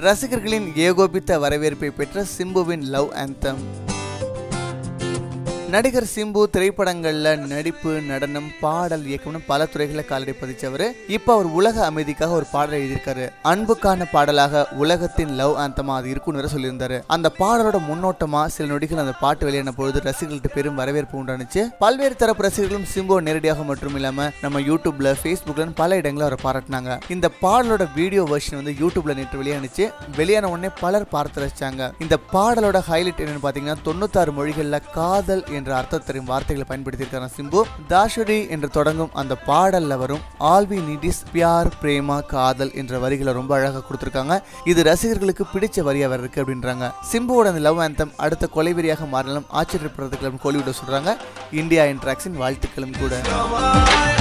ரசிகர்களின் ஏகோபித்த வரவேற்பை பெற்ற சிம்புவின் லவ் ஆந்தம். நடிகர் சிம்பு திரைப்படங்கள்ல நடிப்பு, நடனம், பாடல், இயக்கம்னு பல துறைகளில் காலடி பதிச்சவர். இப்போ அவர் உலக அமைதிக்காக ஒரு பாடல் எழுதியிருக்காரு. அன்புக்கான பாடலாக உலகத்தின் லவ் ஆந்தமா அது இருக்குன்னு சொல்லியிருந்தாரு. அந்த பாடலோட முன்னோட்டமா சில நொடிகள் அந்த பாட்டு வெளியான பொழுது ரசிகர்கள்ட்ட பெரும் வரவேற்பு உண்டானுச்சு. பல்வேறு தரப்பு ரசிகர்களும் சிம்புவை நேரடியாக மட்டும் இல்லாம நம்ம யூடியூப்ல, ஃபேஸ்புக்ல பல இடங்களில் அவரை பாராட்டினாங்க. இந்த பாடலோட வீடியோ வெர்ஷன் வந்து யூடியூப்ல நேற்று வெளியானுச்சு. வெளியான உடனே பலர் பார்த்து ரசிச்சாங்க. இந்த பாடலோட ஹைலைட் என்னன்னு பாத்தீங்கன்னா 96 மொழிகள்ல காதல் என்ற அர்த்தம் தரும் வார்த்தைகளை பயன்படுத்தியிருக்காரு சிம்பு. தாஷுரி என்று தொடங்கும் அந்த பாடல்ல வரும் all we need is pyaar, பிரேமா, காதல் என்ற வரிகளை ரொம்ப அழகாக கொடுத்திருக்காங்க. இது ரசிகர்களுக்கு பிடிச்ச வரியா வேற இருக்கு அப்படின்றாங்க. சிம்புவோட அந்த லவ் ஆந்தம் அடுத்த கொலைவெறியாக மாறலாம் ஆச்சரியப்படுறதுக்கு கோலிவுட் சொல்றாங்க. இந்தியா இன்ட்ராக்ஷன் வாழ்த்துக்களும் கூட.